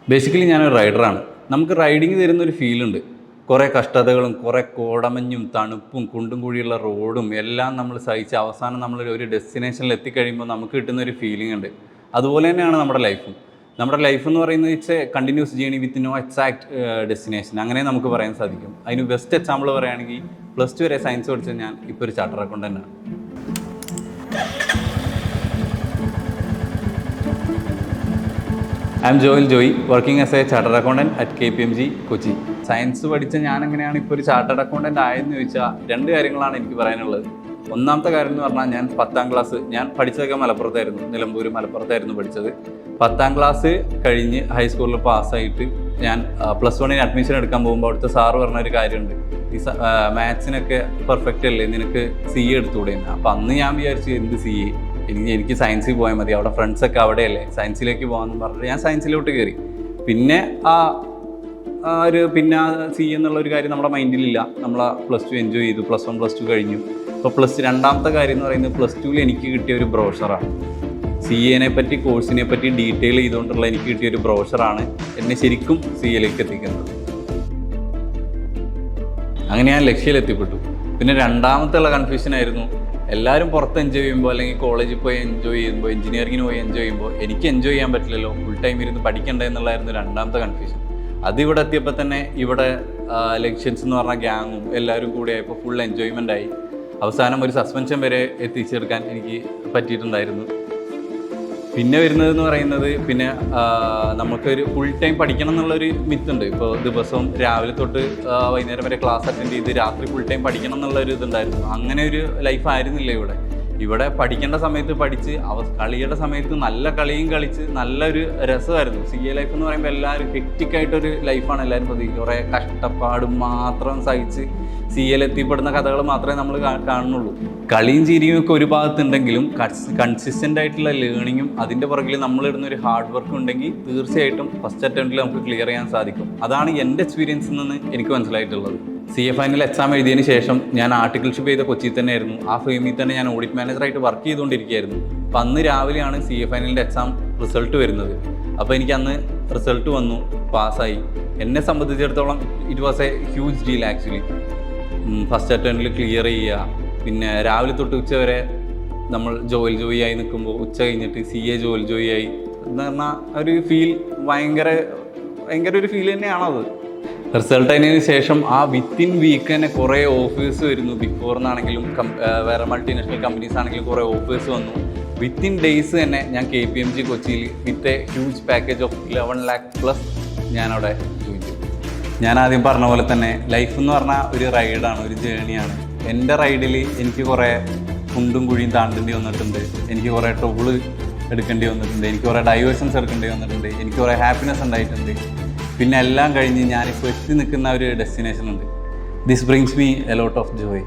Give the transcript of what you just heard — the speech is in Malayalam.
ബേസിക്കലി ഞാനൊരു റൈഡറാണ്. നമുക്ക് റൈഡിങ് തരുന്നൊരു ഫീലുണ്ട്. കുറേ കഷ്ടതകളും കുറേ കോടമഞ്ഞും തണുപ്പും കുണ്ടും കുഴിയുള്ള റോഡും എല്ലാം നമ്മൾ സഹിച്ച് അവസാനം നമ്മൾ ഒരു ഡെസ്റ്റിനേഷനിൽ എത്തിക്കഴിയുമ്പോൾ നമുക്ക് കിട്ടുന്നൊരു ഫീലിംഗ് ഉണ്ട്. അതുപോലെ തന്നെയാണ് നമ്മുടെ ലൈഫും. നമ്മുടെ ലൈഫ് എന്ന് പറയുന്നത് it's a continuous journey with no exact destination, അങ്ങനെ നമുക്ക് പറയാൻ സാധിക്കും. അതിന് ബെസ്റ്റ് എക്സാമ്പിൾ പറയുകയാണെങ്കിൽ +2 വരെ സയൻസ് പഠിച്ച ഞാൻ ഇപ്പോൾ ഒരു ചാർട്ടർ അക്കൗണ്ടൻ്റാണ്. I am Joel Joy, working as a charter accountant at KPMG Kochi. Science പഠിച്ച ഞാൻ എങ്ങനെയാണ് ഇപ്പോൾ ഒരു ചാർട്ടേഡ് അക്കൗണ്ടൻ്റ് ആയെന്ന് ചോദിച്ചാൽ 2 കാര്യങ്ങളാണ് എനിക്ക് പറയാനുള്ളത്. ഒന്നാമത്തെ കാര്യം എന്ന് പറഞ്ഞാൽ ഞാൻ 10ാം ക്ലാസ് ഞാൻ പഠിച്ചതൊക്കെ മലപ്പുറത്തായിരുന്നു, നിലമ്പൂർ മലപ്പുറത്തായിരുന്നു പഠിച്ചത്. 10ാം ക്ലാസ് കഴിഞ്ഞ് ഹൈസ്കൂളിൽ പാസ്സായിട്ട് ഞാൻ +1 അഡ്മിഷൻ എടുക്കാൻ പോകുമ്പോൾ അവിടുത്തെ സാറ് പറഞ്ഞൊരു കാര്യമുണ്ട്, ഈ മാത്സിനൊക്കെ പെർഫെക്റ്റ് അല്ലേ, നിനക്ക് CA എടുത്തുകൂടെ. അപ്പോൾ അന്ന് ഞാൻ വിചാരിച്ചു എന്ത് CA, എനിക്ക് സയൻസിൽ പോയാൽ മതി, അവിടെ ഫ്രണ്ട്സൊക്കെ അവിടെയല്ലേ, സയൻസിലേക്ക് പോകാമെന്ന് പറഞ്ഞിട്ട് ഞാൻ സയൻസിലോട്ട് കയറി. പിന്നെ പിന്നെ CA എന്നുള്ളൊരു കാര്യം നമ്മുടെ മൈൻഡിലില്ല. നമ്മൾ +2 എൻജോയ് ചെയ്തു, +1 +2 കഴിഞ്ഞു. ഇപ്പോൾ രണ്ടാമത്തെ കാര്യം എന്ന് പറയുന്നത് +2 എനിക്ക് കിട്ടിയ ഒരു ബ്രോഷറാണ്. CA പറ്റി കോഴ്സിനെ പറ്റി ഡീറ്റെയിൽ ചെയ്തുകൊണ്ടുള്ള എനിക്ക് കിട്ടിയൊരു ബ്രോഷറാണ് എന്നെ ശരിക്കും CAയിലേക്ക് എത്തിക്കുന്നത്. അങ്ങനെ ഞാൻ ലക്ഷ്യയിലെത്തിപ്പെട്ടു. പിന്നെ രണ്ടാമത്തെ കൺഫ്യൂഷനായിരുന്നു, എല്ലാവരും പുറത്ത് എൻജോയ് ചെയ്യുമ്പോൾ അല്ലെങ്കിൽ കോളേജിൽ പോയി എൻജോയ് ചെയ്യുമ്പോൾ, എഞ്ചിനീയറിങ്ങിന് പോയി എൻജോയ് ചെയ്യുമ്പോൾ എനിക്ക് എൻജോയ് ചെയ്യാൻ പറ്റില്ലല്ലോ, ഫുൾ ടൈം ഇരുന്ന് പഠിക്കണ്ടേ എന്നുള്ളതായിരുന്നു രണ്ടാമത്തെ കൺഫ്യൂഷൻ. അതിവിടെ എത്തിയപ്പോൾ തന്നെ ഇവിടെ ലക്ഷ്യൻസ് എന്ന് പറഞ്ഞ ഗ്യാങ്ങും എല്ലാവരും കൂടെ ആയപ്പോൾ ഫുൾ എൻജോയ്മെൻ്റ് ആയി. അവസാനം ഒരു സസ്പെൻഷൻ വരെ എത്തിച്ചെടുക്കാൻ എനിക്ക് പറ്റിയിട്ടുണ്ടായിരുന്നു. പിന്നെ വരുന്നതെന്ന് പറയുന്നത്, പിന്നെ നമുക്കൊരു ഫുൾ ടൈം പഠിക്കണം എന്നുള്ളൊരു മിത്തുണ്ട്. ഇപ്പോൾ ദിവസവും രാവിലെ തൊട്ട് വൈകുന്നേരം വരെ ക്ലാസ് അറ്റൻഡ് ചെയ്ത് രാത്രി ഫുൾ ടൈം പഠിക്കണം എന്നുള്ളൊരു ഇതുണ്ടായിരുന്നു. അങ്ങനെ ഒരു ലൈഫ് ആയിരുന്നില്ല ഇവിടെ പഠിക്കേണ്ട സമയത്ത് പഠിച്ച് കളിയുടെ സമയത്ത് നല്ല കളിയും കളിച്ച് നല്ലൊരു രസമായിരുന്നു. CA ലൈഫ് എന്ന് പറയുമ്പോൾ എല്ലാവരും ഹെക്റ്റിക്കായിട്ടൊരു ലൈഫാണ് എല്ലാവരും പ്രതീക്ഷിക്കുക. കുറേ കഷ്ടപ്പാടും മാത്രം സഹിച്ച് CAയിൽ എത്തിപ്പെടുന്ന കഥകൾ മാത്രമേ നമ്മൾ കാണുന്നുള്ളൂ. കളിയും ചിരിയും ഒക്കെ ഒരു ഭാഗത്തുണ്ടെങ്കിലും കൺസിസ്റ്റൻ്റ് ആയിട്ടുള്ള ലേണിങ്ങും അതിൻ്റെ പുറകിൽ നമ്മളിടുന്നൊരു ഹാർഡ് വർക്കും ഉണ്ടെങ്കിൽ തീർച്ചയായിട്ടും ഫസ്റ്റ് അറ്റംപ്റ്റിൽ നമുക്ക് ക്ലിയർ ചെയ്യാൻ സാധിക്കും. അതാണ് എൻ്റെ എക്സ്പീരിയൻസിൽ നിന്ന് എനിക്ക് മനസ്സിലായിട്ടുള്ളത്. CA ഫൈനൽ എക്സാം എഴുതിയതിന് ശേഷം ഞാൻ ആർട്ടിക്കിൾഷിപ്പ് ചെയ്ത കൊച്ചിയിൽ തന്നെയായിരുന്നു. ആ ഫേമിൽ തന്നെ ഞാൻ ഓഡിറ്റ് മാനേജറായിട്ട് വർക്ക് ചെയ്തുകൊണ്ടിരിക്കുകയായിരുന്നു. അപ്പോൾ അന്ന് രാവിലെയാണ് CA ഫൈനലിൻ്റെ എക്സാം റിസൾട്ട് വരുന്നത്. അപ്പോൾ എനിക്ക് അന്ന് റിസൾട്ട് വന്നു, പാസ്സായി. എന്നെ സംബന്ധിച്ചിടത്തോളം it was a huge deal actually. First അറ്റംപ്റ്റിൽ ക്ലിയർ ചെയ്യുക, പിന്നെ രാവിലെ തൊട്ട് ഉച്ച വരെ നമ്മൾ ജോയൽ ജോയി ആയി നിൽക്കുമ്പോൾ ഉച്ച കഴിഞ്ഞിട്ട് CA ജോയൽ ജോയി ആയി എന്ന് പറഞ്ഞാൽ ഒരു ഫീൽ ഭയങ്കര ഒരു ഫീൽ തന്നെയാണത്. റിസൾട്ട് അതിന് ശേഷം വിത്തിൻ വീക്ക് തന്നെ കുറേ ഓഫേഴ്സ് വരുന്നു. ബിഗ് ഫോറിന്നാണെങ്കിലും വേറെ മൾട്ടിനാഷണൽ കമ്പനീസ് ആണെങ്കിലും കുറേ ഓഫേഴ്സ് വന്നു. വിത്തിൻ ഡേയ്സ് തന്നെ ഞാൻ KPMG കൊച്ചിയിൽ with a huge package of 11 lakh+ ഞാനവിടെ ജോയിൻ ചെയ്തു. ഞാൻ ആദ്യം പറഞ്ഞ പോലെ തന്നെ ലൈഫ് എന്ന് പറഞ്ഞാൽ ഒരു റൈഡാണ്, ഒരു ജേണിയാണ്. എൻ്റെ റൈഡിൽ എനിക്ക് കുറേ കുണ്ടും കുഴിയും താണ്ടേണ്ടി വന്നിട്ടുണ്ട്, എനിക്ക് കുറേ ട്രബിൾ എടുക്കേണ്ടി വന്നിട്ടുണ്ട്, എനിക്ക് കുറേ ഡൈവേഴ്ഷൻസ് എടുക്കേണ്ടി വന്നിട്ടുണ്ട്, എനിക്ക് കുറേ ഹാപ്പിനെസ് ഉണ്ടായിട്ടുണ്ട്. പിന്നെ എല്ലാം കഴിഞ്ഞ് ഞാനിപ്പോൾ എത്തി നിൽക്കുന്ന ഒരു ഡെസ്റ്റിനേഷൻ ഉണ്ട്. This brings me a lot of Joy.